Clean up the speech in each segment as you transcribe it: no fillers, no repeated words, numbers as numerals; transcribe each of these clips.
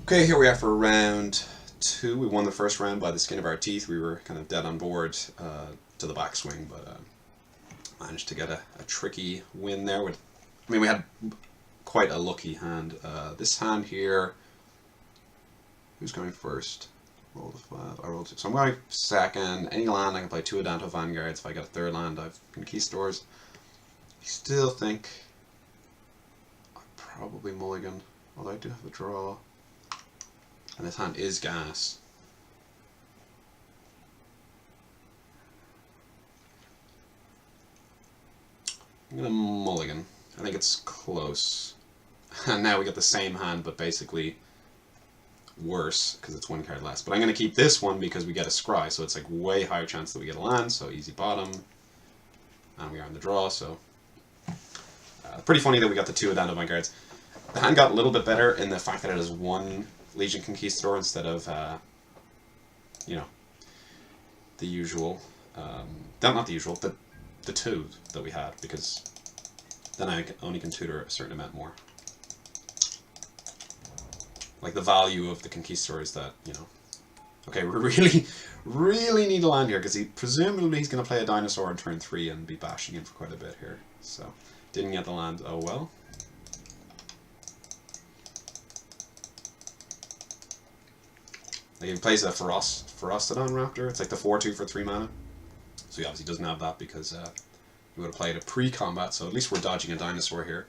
Okay, here we are for round two. We won the first round by the skin of our teeth. We were kind of dead on board to the backswing, but managed to get a tricky win there. I mean, we had quite a lucky hand. This hand here, who's going first? Rolled a 5. I rolled 2. So I'm going second. Any land I can play 2 Adanto Vanguards. If I get a third land, I've Conquistadors. I still think I probably mulligan, although I do have a draw. And this hand is gas. I'm gonna mulligan. I think it's close. And now we get the same hand, but basically worse because it's 1 card less. But I'm gonna keep this one because we get a scry, so it's like way higher chance that we get a land. So easy bottom, and we are in the draw. So pretty funny that we got the 2 Adanto Vanguards. The hand got a little bit better in the fact that it has 1 Legion Conquistador instead of, you know, the usual, not the usual, the 2 that we had, because then I only can tutor a certain amount more. Like, the value of the Conquistador is that, you know, okay, we really need a land here, because presumably he's going to play a dinosaur on turn 3 and be bashing in for quite a bit here. So, didn't get the land, oh well. Like, he plays a Feroctodon Raptor. It's like the 4/2 for 3 mana. So he obviously doesn't have that because he would have played a pre-combat, so at least we're dodging a dinosaur here.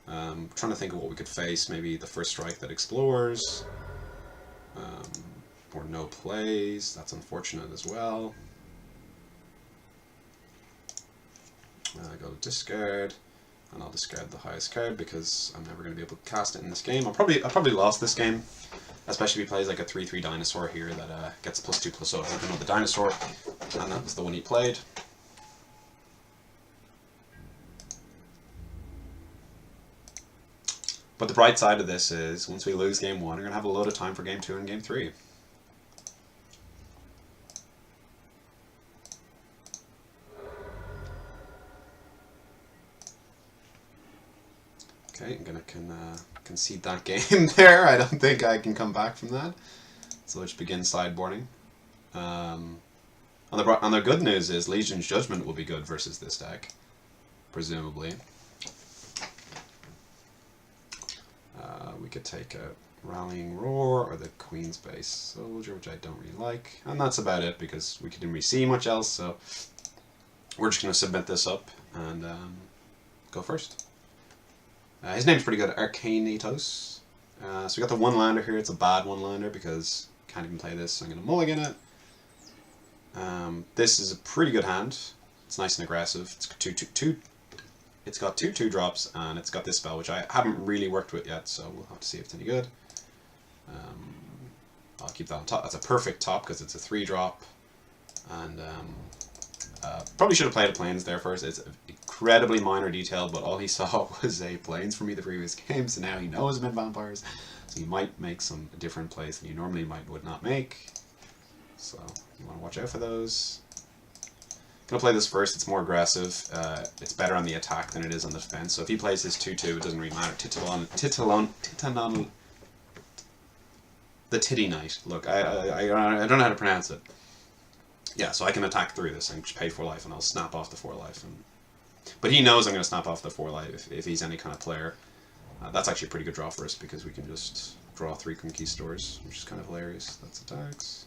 Trying to think of what we could face. Maybe the first strike that explores. Or no plays. That's unfortunate as well. Go to discard. And I'll discard the highest card because I'm never going to be able to cast it in this game. I probably lost this game. Especially if he plays like a 3/3 dinosaur here that gets +2/+0. I don't know the dinosaur, and that was the one he played. But the bright side of this is, once we lose game 1, we're going to have a load of time for game 2 and game 3. Okay, I'm going to concede that game there. I don't think I can come back from that. So let's begin sideboarding. And the good news is Legion's Judgment will be good versus this deck, presumably. We could take a Rallying Roar or the Queen's Base Soldier, which I don't really like. And that's about it because we couldn't really see much else, so we're just going to submit this up and go first. His name's pretty good, Arcanatos. So we got the 1-lander here. It's a bad 1-lander because I can't even play this, so I'm going to mulligan it. This is a pretty good hand. It's nice and aggressive. It's got 2/2 and it's got this spell, which I haven't really worked with yet, so we'll have to see if it's any good. I'll keep that on top. That's a perfect top because it's a 3-drop. And probably should have played a Plains there first. It's incredibly minor detail, but all he saw was a Plains for me the previous game, so now he knows mid vampires. So he might make some different plays than you normally would not make. So you want to watch out for those. Gonna play this first. It's more aggressive. It's better on the attack than it is on the defense. So if he plays his 2/2, it doesn't really matter. Titanon, the Titty Knight. Look, I don't know how to pronounce it. Yeah, so I can attack through this and just pay 4 life, and I'll snap off the 4 life. But he knows I'm going to snap off the 4 life if he's any kind of player. That's actually a pretty good draw for us because we can just draw 3 Conquistadors, which is kind of hilarious. That's attacks.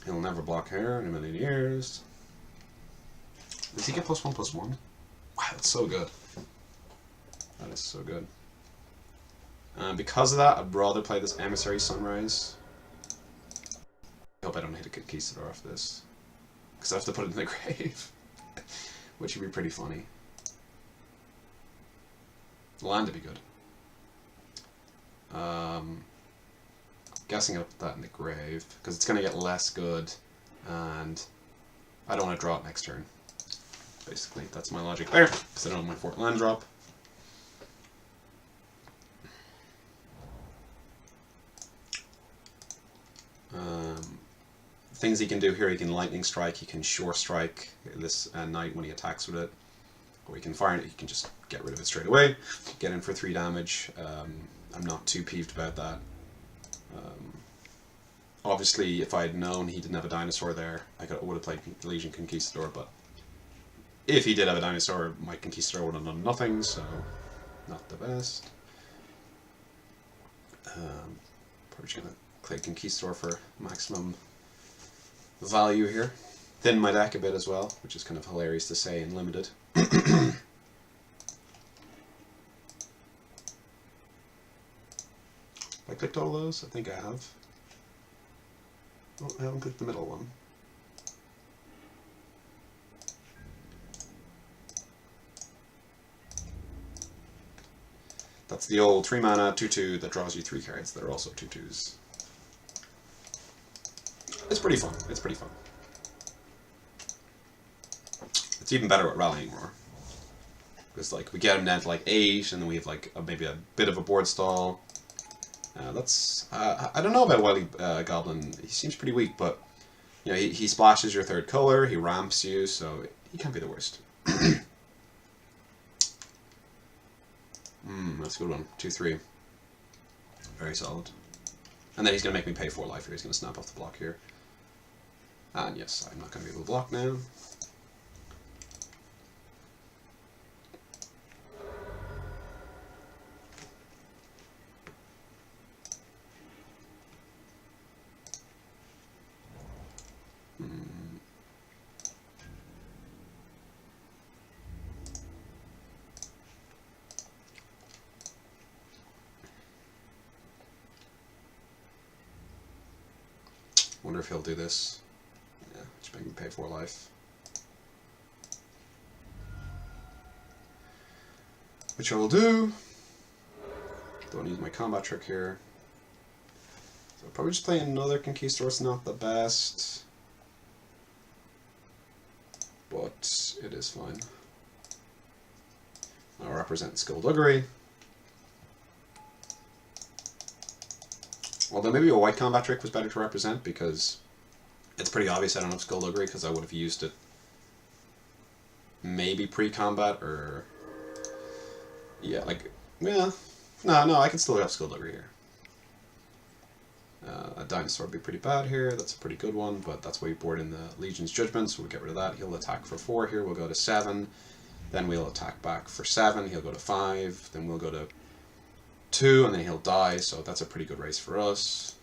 He'll never block here in a million years. Does he get +1/+1? Wow, that's so good. That is so good. Because of that, I'd rather play this Emissary Sunrise. I hope I don't hit a Conquistador off this. Because I have to put it in the grave. Which would be pretty funny. The land would be good. Guessing I'll put that in the grave, because it's going to get less good, and I don't want to draw it next turn. Basically, that's my logic there, because I don't have my 4th land drop. Things he can do here, he can Lightning Strike, he can Shore Strike this Knight when he attacks with it. Or he can fire it, he can just get rid of it straight away, get in for 3 damage. I'm not too peeved about that. Obviously, if I had known he didn't have a dinosaur there, I would have played Legion Conquistador, but if he did have a dinosaur, my Conquistador would have done nothing, so not the best. Probably just going to play Conquistador for maximum value here. Thin my deck a bit as well, which is kind of hilarious to say in Limited. I clicked all of those? I think I have. Oh, I haven't clicked the middle one. That's the old 3 mana 2/2 that draws you 3 cards that are also 2/2s. It's pretty fun. It's pretty fun. It's even better with Rallying Roar. Because like we get him down to like 8, and then we have like maybe a bit of a board stall. I don't know about Wily Goblin. He seems pretty weak, but you know he splashes your 3rd color, he ramps you, so he can't be the worst. That's a good one. 2/3. Very solid. And then he's going to make me pay 4 life here. He's going to snap off the block here. And yes, I'm not going to be able to block now. Wonder if he'll do this. Yeah, just make me pay 4 life. Which I will do. Don't use my combat trick here. So I'll probably just play another Conquistador. It's not the best, but it is fine. I'll represent Skullduggery. Although maybe a white combat trick was better to represent, because it's pretty obvious I don't have Skullduggery, because I would have used it maybe pre-combat, or yeah, like, yeah, no, I can still have Skullduggery here. A dinosaur would be pretty bad here. That's a pretty good one, but that's why you board in the Legion's Judgment, so we'll get rid of that. He'll attack for 4 here, we'll go to 7, then we'll attack back for 7, he'll go to 5, then we'll go to 2, and then he'll die, so that's a pretty good race for us.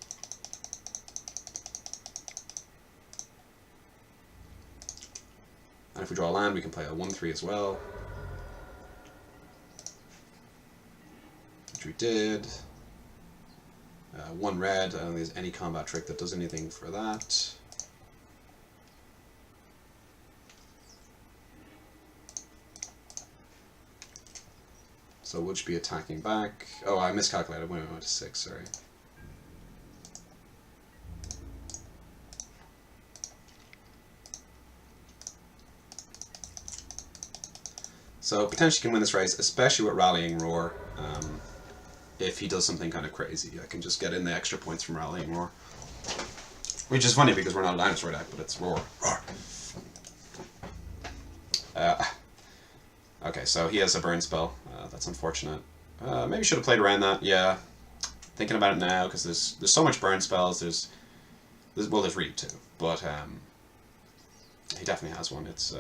And if we draw a land, we can play a 1/3 as well. Which we did. 1 red, I don't think there's any combat trick that does anything for that. So we'll just be attacking back. Oh, I miscalculated. We went to 6, sorry. So potentially can win this race, especially with Rallying Roar. If he does something kind of crazy, I can just get in the extra points from Rallying Roar. Which is funny because we're not a dinosaur deck, but it's Roar. Roar. Okay, so he has a burn spell. That's unfortunate. Maybe should have played around that. Yeah, thinking about it now, because there's so much burn spells. There's Reed too, but he definitely has one. It's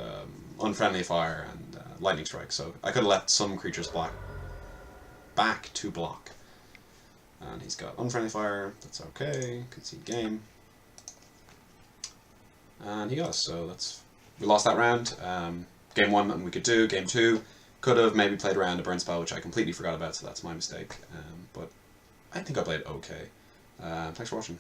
Unfriendly Fire and Lightning Strike. So I could have let some creatures back to block. And he's got Unfriendly Fire. That's okay. Concede game. And he got us. So we lost that round. Game 1, and we could do. Game 2, could have maybe played around a burn spell, which I completely forgot about, so that's my mistake. But I think I played okay. Thanks for watching.